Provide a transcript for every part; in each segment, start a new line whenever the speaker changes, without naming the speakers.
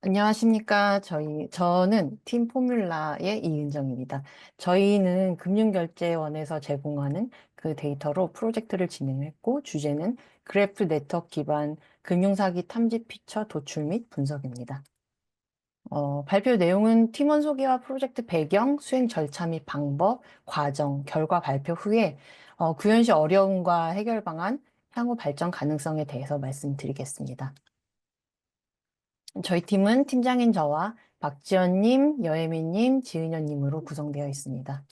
안녕하십니까. 저는 팀 포뮬라의 이은정입니다. 저희는 금융결제원에서 제공하는 그 데이터로 프로젝트를 진행했고, 주제는 그래프 네트워크 기반 금융사기 탐지 피처 도출 및 분석입니다. 발표 내용은 팀원 소개와 프로젝트 배경, 수행 절차 및 방법, 과정, 결과 발표 후에 구현 시 어려움과 해결 방안, 향후 발전 가능성에 대해서 말씀드리겠습니다. 저희 팀은 팀장인 저와 박지연님, 여혜미님, 지은현님으로 구성되어 있습니다.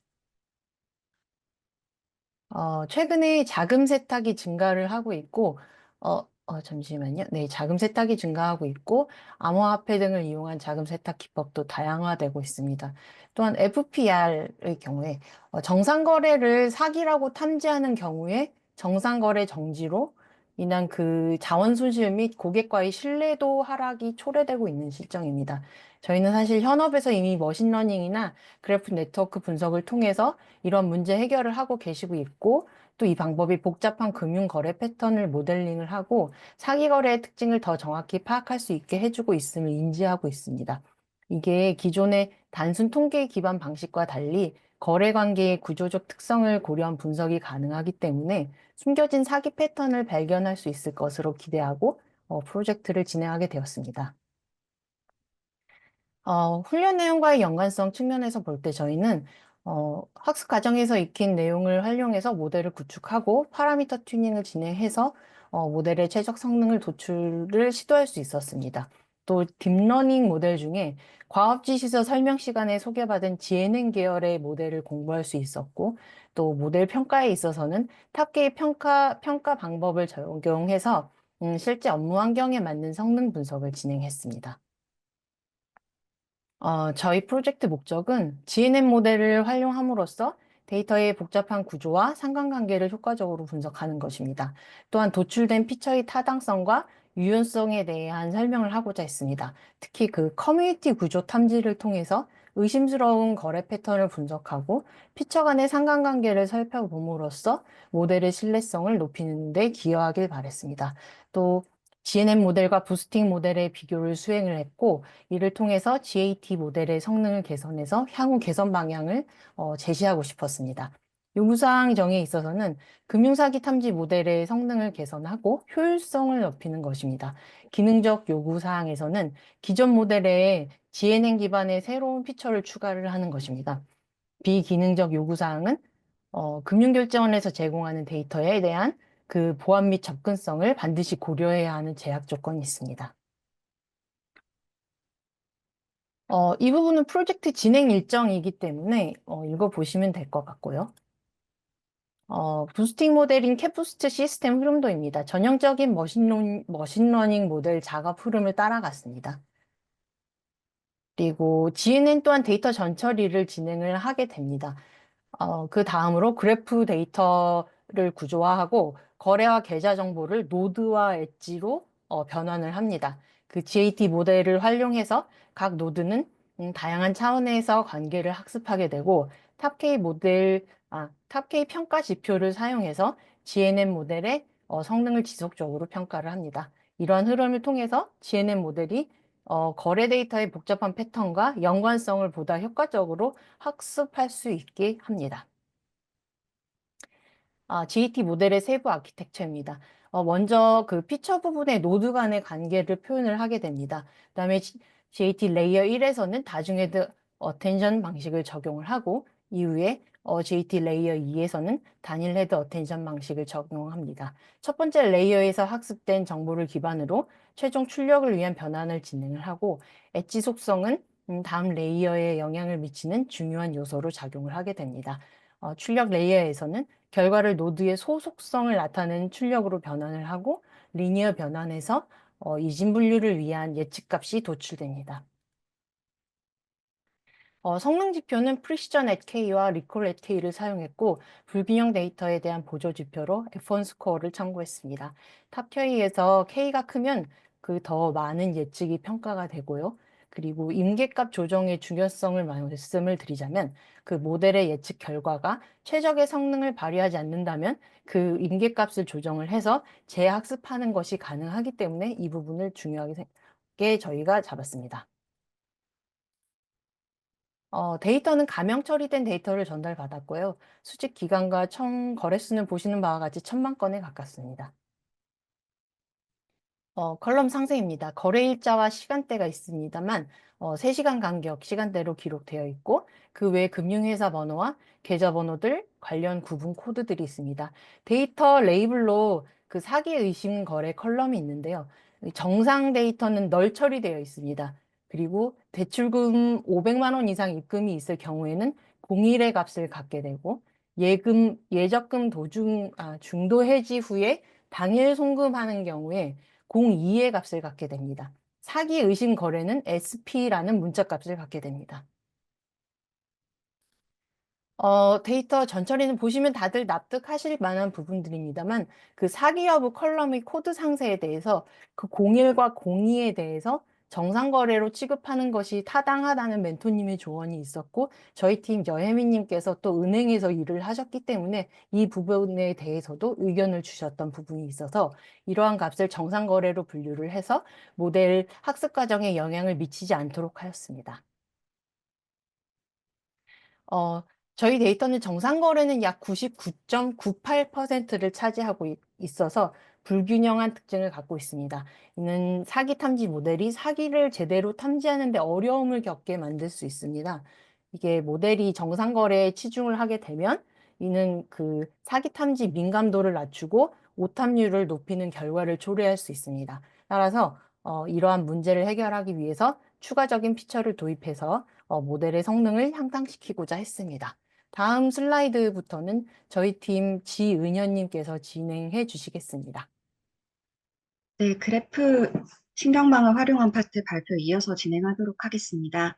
최근에 자금 세탁이 증가를 하고 있고, 잠시만요. 네, 자금 세탁이 증가하고 있고, 암호화폐 등을 이용한 자금 세탁 기법도 다양화되고 있습니다. 또한 FPR의 경우에 정상 거래를 사기라고 탐지하는 경우에 정상 거래 정지로 인한 그 자원 손실 및 고객과의 신뢰도 하락이 초래되고 있는 실정입니다. 저희는 사실 현업에서 이미 머신러닝이나 그래프 네트워크 분석을 통해서 이런 문제 해결을 하고 계시고 있고, 또 이 방법이 복잡한 금융 거래 패턴을 모델링을 하고 사기 거래의 특징을 더 정확히 파악할 수 있게 해주고 있음을 인지하고 있습니다. 이게 기존의 단순 통계 기반 방식과 달리 거래 관계의 구조적 특성을 고려한 분석이 가능하기 때문에 숨겨진 사기 패턴을 발견할 수 있을 것으로 기대하고 프로젝트를 진행하게 되었습니다. 훈련 내용과의 연관성 측면에서 볼 때 저희는 학습 과정에서 익힌 내용을 활용해서 모델을 구축하고 파라미터 튜닝을 진행해서 모델의 최적 성능을 도출을 시도할 수 있었습니다. 또 딥러닝 모델 중에 과업지시서 설명 시간에 소개받은 GNN 계열의 모델을 공부할 수 있었고, 또 모델 평가에 있어서는 탑게이 평가 방법을 적용해서 실제 업무 환경에 맞는 성능 분석을 진행했습니다. 저희 프로젝트 목적은 GNN 모델을 활용함으로써 데이터의 복잡한 구조와 상관관계를 효과적으로 분석하는 것입니다. 또한 도출된 피처의 타당성과 유연성에 대한 설명을 하고자 했습니다. 특히 그 커뮤니티 구조 탐지를 통해서 의심스러운 거래 패턴을 분석하고 피처 간의 상관관계를 살펴봄으로써 모델의 신뢰성을 높이는 데 기여하길 바랬습니다. 또 GNN 모델과 부스팅 모델의 비교를 수행을 했고, 이를 통해서 GAT 모델의 성능을 개선해서 향후 개선 방향을 제시하고 싶었습니다. 요구사항 정에 있어서는 금융사기 탐지 모델의 성능을 개선하고 효율성을 높이는 것입니다. 기능적 요구사항에서는 기존 모델에 GNN 기반의 새로운 피처를 추가를 하는 것입니다. 비기능적 요구사항은 금융결제원에서 제공하는 데이터에 대한 그 보안 및 접근성을 반드시 고려해야 하는 제약 조건이 있습니다. 이 부분은 프로젝트 진행 일정이기 때문에 읽어보시면 될 것 같고요. 부스팅 모델인 캡부스트 시스템 흐름도입니다. 전형적인 머신러닝 모델 작업 흐름을 따라갔습니다. 그리고 GNN 또한 데이터 전처리를 진행을 하게 됩니다. 그 다음으로 그래프 데이터를 구조화하고 거래와 계좌 정보를 노드와 엣지로 변환을 합니다. 그 GAT 모델을 활용해서 각 노드는 다양한 차원에서 관계를 학습하게 되고 탑K 평가 지표를 사용해서 GNN 모델의 성능을 지속적으로 평가를 합니다. 이러한 흐름을 통해서 GNN 모델이 거래 데이터의 복잡한 패턴과 연관성을 보다 효과적으로 학습할 수 있게 합니다. GAT 모델의 세부 아키텍처입니다. 먼저 그 피처 부분의 노드 간의 관계를 표현을 하게 됩니다. 그다음에 GAT 레이어 1에서는 다중헤드 어텐션 방식을 적용을 하고 이후에 GAT 레이어 2에서는 단일 헤드 어텐션 방식을 적용합니다. 첫 번째 레이어에서 학습된 정보를 기반으로 최종 출력을 위한 변환을 진행을 하고 엣지 속성은 다음 레이어에 영향을 미치는 중요한 요소로 작용을 하게 됩니다. 출력 레이어에서는 결과를 노드의 소속성을 나타내는 출력으로 변환을 하고 리니어 변환에서 이진 분류를 위한 예측값이 도출됩니다. 성능 지표는 프리시전 @K와 리콜 @K를 사용했고 불균형 데이터에 대한 보조 지표로 F1 스코어를 참고했습니다. 탑 K가 크면 그 더 많은 예측이 평가가 되고요. 그리고 임계값 조정의 중요성을 말씀을 드리자면 그 모델의 예측 결과가 최적의 성능을 발휘하지 않는다면 그 임계값을 조정을 해서 재학습하는 것이 가능하기 때문에 이 부분을 중요하게 개 저희가 잡았습니다. 데이터는 가명 처리된 데이터를 전달받았고요. 수집 기간과 총 거래수는 보시는 바와 같이 1,000만 건에 가깝습니다. 컬럼 상세입니다. 거래 일자와 시간대가 있습니다만 3시간 간격 시간대로 기록되어 있고 그 외 금융회사 번호와 계좌 번호들 관련 구분 코드들이 있습니다. 데이터 레이블로 그 사기 의심 거래 컬럼이 있는데요. 정상 데이터는 널 처리되어 있습니다. 그리고 대출금 500만 원 이상 입금이 있을 경우에는 공일의 값을 갖게 되고 예적금 중도 해지 후에 당일 송금하는 경우에 02의 값을 갖게 됩니다. 사기 의심 거래는 SP라는 문자 값을 갖게 됩니다. 데이터 전처리는 보시면 다들 납득하실 만한 부분들입니다만 그 사기 여부 컬럼의 코드 상세에 대해서 그 01과 02에 대해서 정상 거래로 취급하는 것이 타당하다는 멘토님의 조언이 있었고 저희 팀 여혜민님께서 또 은행에서 일을 하셨기 때문에 이 부분에 대해서도 의견을 주셨던 부분이 있어서 이러한 값을 정상 거래로 분류를 해서 모델 학습 과정에 영향을 미치지 않도록 하였습니다. 어, 저희 데이터는 정상 거래는 약 99.98%를 차지하고 있어서 불균형한 특징을 갖고 있습니다. 이는 사기 탐지 모델이 사기를 제대로 탐지하는 데 어려움을 겪게 만들 수 있습니다. 이게 모델이 정상 거래에 치중을 하게 되면 이는 그 사기 탐지 민감도를 낮추고 오탐률을 높이는 결과를 초래할 수 있습니다. 따라서 이러한 문제를 해결하기 위해서 추가적인 피처를 도입해서 모델의 성능을 향상시키고자 했습니다. 다음 슬라이드부터는 저희 팀 지은현님께서 진행해 주시겠습니다.
네, 그래프 신경망을 활용한 파트 발표 이어서 진행하도록 하겠습니다.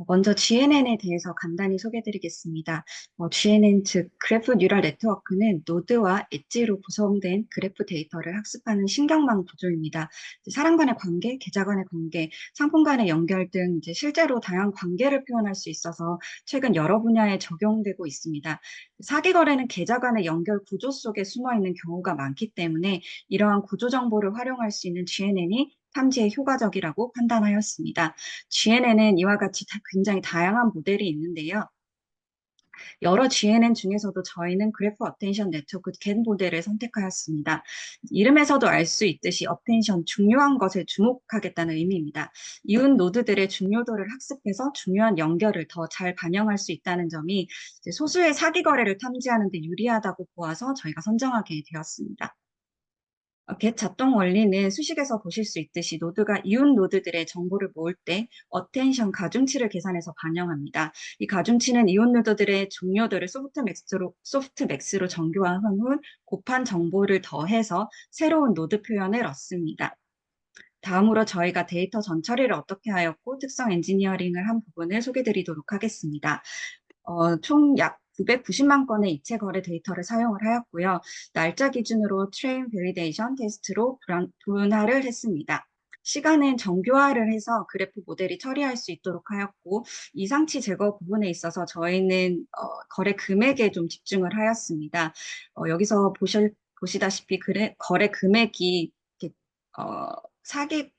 먼저 GNN에 대해서 간단히 소개드리겠습니다. GNN 즉 그래프 뉴럴 네트워크는 노드와 엣지로 구성된 그래프 데이터를 학습하는 신경망 구조입니다. 사람 간의 관계, 계좌 간의 관계, 상품 간의 연결 등 실제로 다양한 관계를 표현할 수 있어서 최근 여러 분야에 적용되고 있습니다. 사기 거래는 계좌 간의 연결 구조 속에 숨어 있는 경우가 많기 때문에 이러한 구조 정보를 활용할 수 있는 GNN이 탐지에 효과적이라고 판단하였습니다. GNN은 이와 같이 굉장히 다양한 모델이 있는데요. 여러 GNN 중에서도 저희는 그래프 어텐션 네트워크 겟 모델을 선택하였습니다. 이름에서도 알 수 있듯이 어텐션, 중요한 것에 주목하겠다는 의미입니다. 이웃 노드들의 중요도를 학습해서 중요한 연결을 더 잘 반영할 수 있다는 점이 소수의 사기 거래를 탐지하는 데 유리하다고 보아서 저희가 선정하게 되었습니다. 겟 작동 원리는 수식에서 보실 수 있듯이 노드가 이웃 노드들의 정보를 모을 때 어텐션 가중치를 계산해서 반영합니다. 이 가중치는 이웃 노드들의 중요도를 소프트맥스로 정교화한 후 곱한 정보를 더해서 새로운 노드 표현을 얻습니다. 다음으로 저희가 데이터 전처리를 어떻게 하였고 특성 엔지니어링을 한 부분을 소개드리도록 하겠습니다. 총 약 990만 건의 이체 거래 데이터를 사용을 하였고요. 날짜 기준으로 트레인 밸리데이션 테스트로 분할을 했습니다. 시간은 정교화를 해서 그래프 모델이 처리할 수 있도록 하였고 이상치 제거 부분에 있어서 저희는 거래 금액에 좀 집중을 하였습니다. 여기서 보시다시피 거래 금액이 이렇게, 사기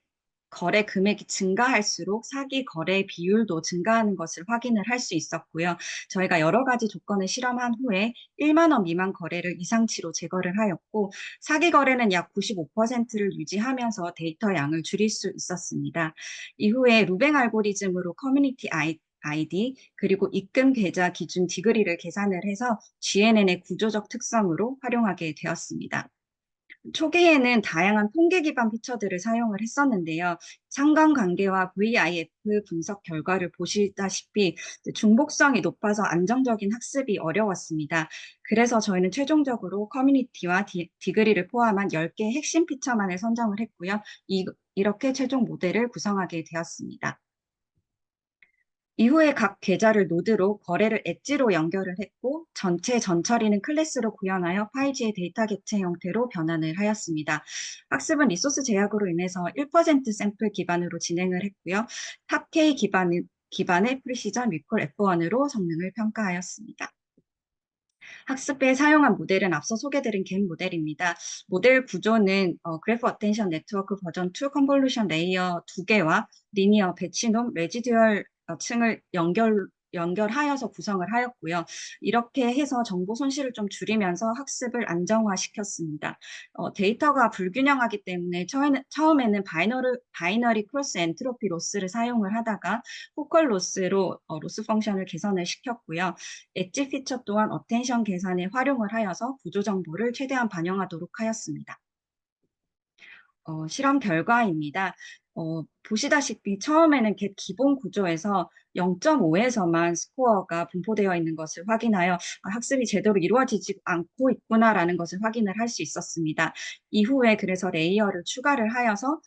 거래 금액이 증가할수록 사기 거래 비율도 증가하는 것을 확인을 할 수 있었고요. 저희가 여러 가지 조건을 실험한 후에 1만 원 미만 거래를 이상치로 제거를 하였고 사기 거래는 약 95%를 유지하면서 데이터 양을 줄일 수 있었습니다. 이후에 루뱅 알고리즘으로 커뮤니티 아이디 그리고 입금 계좌 기준 디그리를 계산을 해서 GNN의 구조적 특성으로 활용하게 되었습니다. 초기에는 다양한 통계 기반 피처들을 사용을 했었는데요. 상관관계와 VIF 분석 결과를 보시다시피 중복성이 높아서 안정적인 학습이 어려웠습니다. 그래서 저희는 최종적으로 커뮤니티와 디그리를 포함한 10개 핵심 피처만을 선정을 했고요. 이렇게 최종 모델을 구성하게 되었습니다. 이후에 각 계좌를 노드로 거래를 엣지로 연결을 했고 전체 전처리는 클래스로 구현하여 파이지의 데이터 객체 형태로 변환을 하였습니다. 학습은 리소스 제약으로 인해서 1% 샘플 기반으로 진행을 했고요. 탑K 기반의 프리시전 리콜 F1으로 성능을 평가하였습니다. 학습에 사용한 모델은 앞서 소개드린 겟 모델입니다. 모델 구조는 그래프 어텐션 네트워크 버전 2 컨볼루션 레이어 2개와 리니어 배치놈 레지듀얼 층을 연결하여서 구성을 하였고요. 이렇게 해서 정보 손실을 좀 줄이면서 학습을 안정화시켰습니다. 데이터가 불균형하기 때문에 처음에는 바이너리 크로스 엔트로피 로스를 사용을 하다가 포컬 로스로 로스 펑션을 개선을 시켰고요. 엣지 피처 또한 어텐션 계산에 활용을 하여서 구조 정보를 최대한 반영하도록 하였습니다. 실험 결과입니다. 보시다시피 처음에는 겟 기본 구조에서 0.5에서만 스코어가 분포되어 있는 것을 확인하여 학습이 제대로 이루어지지 않고 있구나라는 것을 확인을 할 수 있었습니다. 이후에 그래서 레이어를 추가를 하여서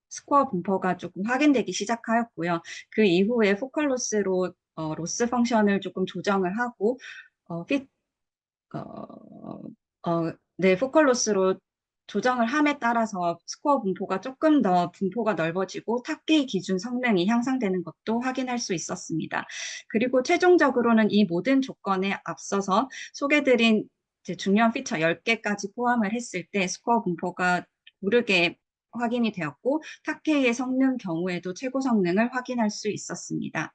스코어 분포가 조금 확인되기 시작하였고요. 그 이후에 포컬로스로 로스 펑션을 조금 조정을 하고 어, 피, 어, 네, 포컬로스로 조정을 함에 따라서 스코어 분포가 조금 더 분포가 넓어지고 탑게이 기준 성능이 향상되는 것도 확인할 수 있었습니다. 그리고 최종적으로는 이 모든 조건에 앞서서 소개드린 이제 중요한 피처 10개까지 포함을 했을 때 스코어 분포가 고르게 확인이 되었고 탑케이의 성능 경우에도 최고 성능을 확인할 수 있었습니다.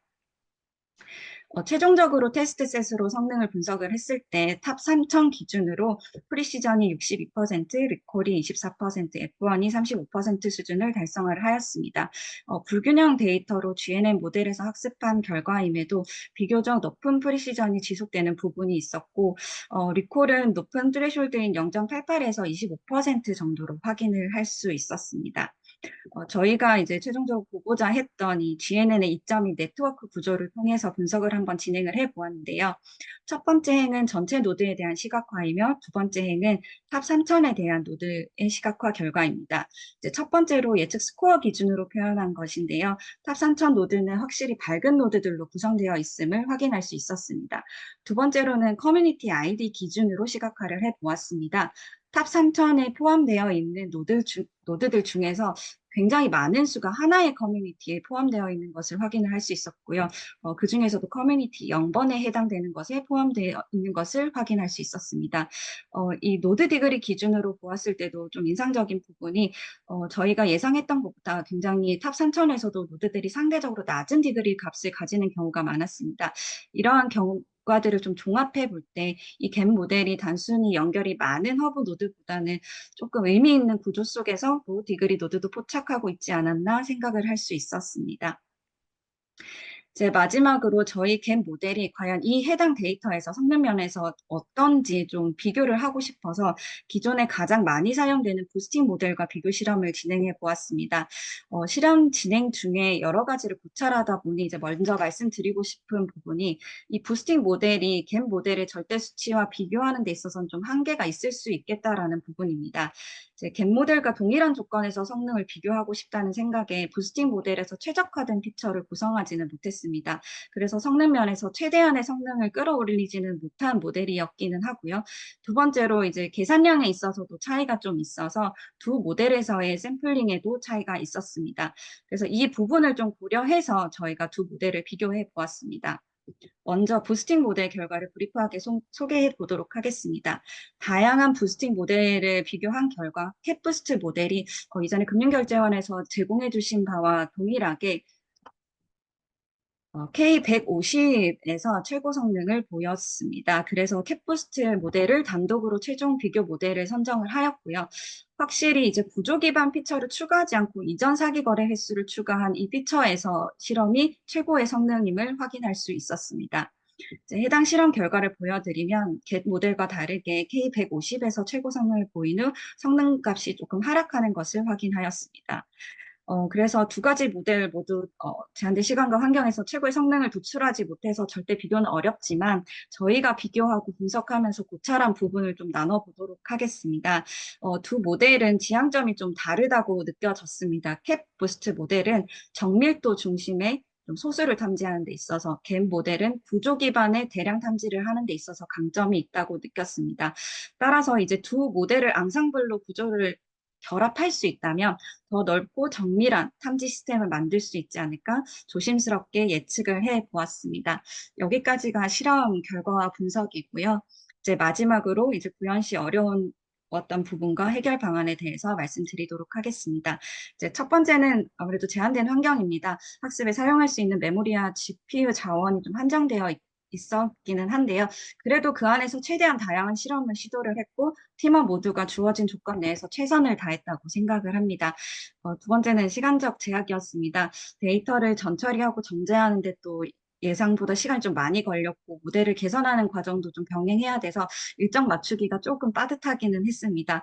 최종적으로 테스트 셋으로 성능을 분석을 했을 때 탑 3천 기준으로 프리시전이 62%, 리콜이 24%, F1이 35% 수준을 달성을 하였습니다. 불균형 데이터로 GNN 모델에서 학습한 결과임에도 비교적 높은 프리시전이 지속되는 부분이 있었고 리콜은 높은 트레숄드인 0.88에서 25% 정도로 확인을 할 수 있었습니다. 저희가 이제 최종적으로 보고자 했던 이 GNN의 이점인 네트워크 구조를 통해서 분석을 한번 진행을 해 보았는데요. 첫 번째 행은 전체 노드에 대한 시각화이며 두 번째 행은 탑 3000에 대한 노드의 시각화 결과입니다. 이제 첫 번째로 예측 스코어 기준으로 표현한 것인데요. 탑 3000 노드는 확실히 밝은 노드들로 구성되어 있음을 확인할 수 있었습니다. 두 번째로는 커뮤니티 아이디 기준으로 시각화를 해 보았습니다. 탑 3000에 포함되어 있는 노드들 중에서 굉장히 많은 수가 하나의 커뮤니티에 포함되어 있는 것을 확인을 할 수 있었고요. 그 중에서도 커뮤니티 0번에 해당되는 것에 포함되어 있는 것을 확인할 수 있었습니다. 이 노드 디그리 기준으로 보았을 때도 좀 인상적인 부분이 저희가 예상했던 것보다 굉장히 탑 3000에서도 노드들이 상대적으로 낮은 디그리 값을 가지는 경우가 많았습니다. 이러한 경우과들을 좀 종합해 볼 때 이 겟 모델이 단순히 연결이 많은 허브 노드보다는 조금 의미 있는 구조 속에서 로 디그리 노드도 포착하고 있지 않았나 생각을 할 수 있었습니다. 이제 마지막으로 저희 겟 모델이 과연 이 해당 데이터에서 성능 면에서 어떤지 좀 비교를 하고 싶어서 기존에 가장 많이 사용되는 부스팅 모델과 비교 실험을 진행해 보았습니다. 실험 진행 중에 여러 가지를 고찰하다 보니 이제 먼저 말씀드리고 싶은 부분이 이 부스팅 모델이 겟 모델의 절대 수치와 비교하는 데 있어서는 좀 한계가 있을 수 있겠다라는 부분입니다. 이제 겟 모델과 동일한 조건에서 성능을 비교하고 싶다는 생각에 부스팅 모델에서 최적화된 피처를 구성하지는 못했습니다. 그래서 성능 면에서 최대한의 성능을 끌어올리지는 못한 모델이었기는 하고요. 두 번째로 이제 계산량에 있어서도 차이가 좀 있어서 두 모델에서의 샘플링에도 차이가 있었습니다. 그래서 이 부분을 좀 고려해서 저희가 두 모델을 비교해 보았습니다. 먼저 부스팅 모델 결과를 브리프하게 소개해 보도록 하겠습니다. 다양한 부스팅 모델을 비교한 결과 캡부스트 모델이 이전에 금융결제원에서 제공해 주신 바와 동일하게 K150에서 최고 성능을 보였습니다. 그래서 캡부스트 모델을 단독으로 최종 비교 모델을 선정을 하였고요. 확실히 이제 구조 기반 피처를 추가하지 않고 이전 사기 거래 횟수를 추가한 이 피처에서 실험이 최고의 성능임을 확인할 수 있었습니다. 이제 해당 실험 결과를 보여드리면 겟 모델과 다르게 K150에서 최고 성능을 보인 후 성능값이 조금 하락하는 것을 확인하였습니다. 그래서 두 가지 모델 모두 제한된 시간과 환경에서 최고의 성능을 도출하지 못해서 절대 비교는 어렵지만 저희가 비교하고 분석하면서 고찰한 부분을 좀 나눠보도록 하겠습니다. 두 모델은 지향점이 좀 다르다고 느껴졌습니다. 캡 부스트 모델은 정밀도 중심의 좀 소수를 탐지하는 데 있어서 겟 모델은 구조 기반의 대량 탐지를 하는 데 있어서 강점이 있다고 느꼈습니다. 따라서 이제 두 모델을 앙상블로 구조를 결합할 수 있다면 더 넓고 정밀한 탐지 시스템을 만들 수 있지 않을까 조심스럽게 예측을 해 보았습니다. 여기까지가 실험 결과와 분석이고요. 이제 마지막으로 이제 구현 시 어려운 어떤 부분과 해결 방안에 대해서 말씀드리도록 하겠습니다. 이제 첫 번째는 아무래도 제한된 환경입니다. 학습에 사용할 수 있는 메모리와 GPU 자원이 좀 한정되어 있었기는 한데요. 그래도 그 안에서 최대한 다양한 실험을 시도를 했고 팀원 모두가 주어진 조건 내에서 최선을 다했다고 생각을 합니다. 두 번째는 시간적 제약이었습니다. 데이터를 전처리하고 정제하는데 또 예상보다 시간이 좀 많이 걸렸고 모델을 개선하는 과정도 좀 병행해야 돼서 일정 맞추기가 조금 빠듯하기는 했습니다.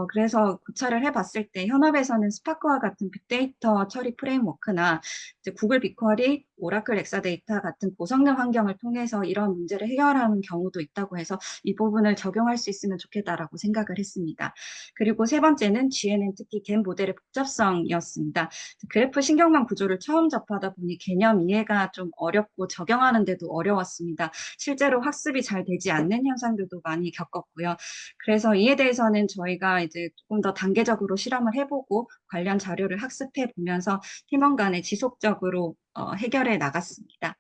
그래서 고찰을 해봤을 때 현업에서는 스파크와 같은 빅데이터 처리 프레임워크나 이제 구글 빅쿼리, 오라클 엑사데이터 같은 고성능 환경을 통해서 이런 문제를 해결하는 경우도 있다고 해서 이 부분을 적용할 수 있으면 좋겠다라고 생각을 했습니다. 그리고 세 번째는 GNN 특히 겐 모델의 복잡성이었습니다. 그래프 신경망 구조를 처음 접하다 보니 개념 이해가 좀 어렵고 적용하는데도 어려웠습니다. 실제로 학습이 잘 되지 않는 현상들도 많이 겪었고요. 그래서 이에 대해서는 저희가 이제 조금 더 단계적으로 실험을 해보고 관련 자료를 학습해 보면서 팀원 간에 지속적으로 해결해 나갔습니다.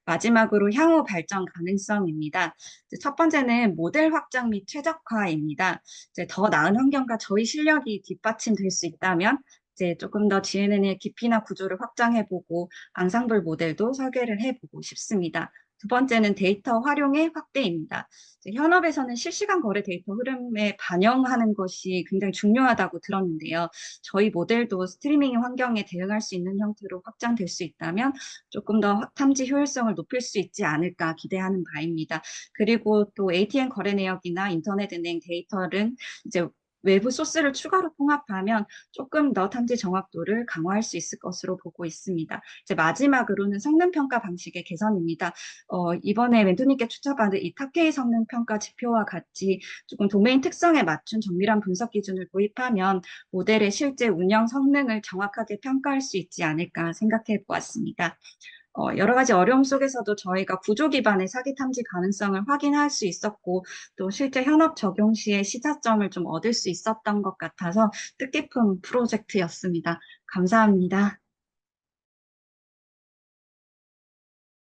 마지막으로 향후 발전 가능성입니다. 이제 첫 번째는 모델 확장 및 최적화입니다. 이제 더 나은 환경과 저희 실력이 뒷받침될 수 있다면 이제 조금 더 GNN의 깊이나 구조를 확장해보고 앙상블 모델도 설계를 해보고 싶습니다. 두 번째는 데이터 활용의 확대입니다. 이제 현업에서는 실시간 거래 데이터 흐름에 반영하는 것이 굉장히 중요하다고 들었는데요. 저희 모델도 스트리밍 환경에 대응할 수 있는 형태로 확장될 수 있다면 조금 더 탐지 효율성을 높일 수 있지 않을까 기대하는 바입니다. 그리고 또 ATM 거래 내역이나 인터넷 은행 데이터를 이제 외부 소스를 추가로 통합하면 조금 더 탐지 정확도를 강화할 수 있을 것으로 보고 있습니다. 이제 마지막으로는 성능 평가 방식의 개선입니다. 이번에 멘토님께 추천받은 이 탑K 성능 평가 지표와 같이 조금 도메인 특성에 맞춘 정밀한 분석 기준을 도입하면 모델의 실제 운영 성능을 정확하게 평가할 수 있지 않을까 생각해 보았습니다. 여러 가지 어려움 속에서도 저희가 구조 기반의 사기 탐지 가능성을 확인할 수 있었고, 또 실제 현업 적용 시에 시사점을 좀 얻을 수 있었던 것 같아서 뜻깊은 프로젝트였습니다. 감사합니다.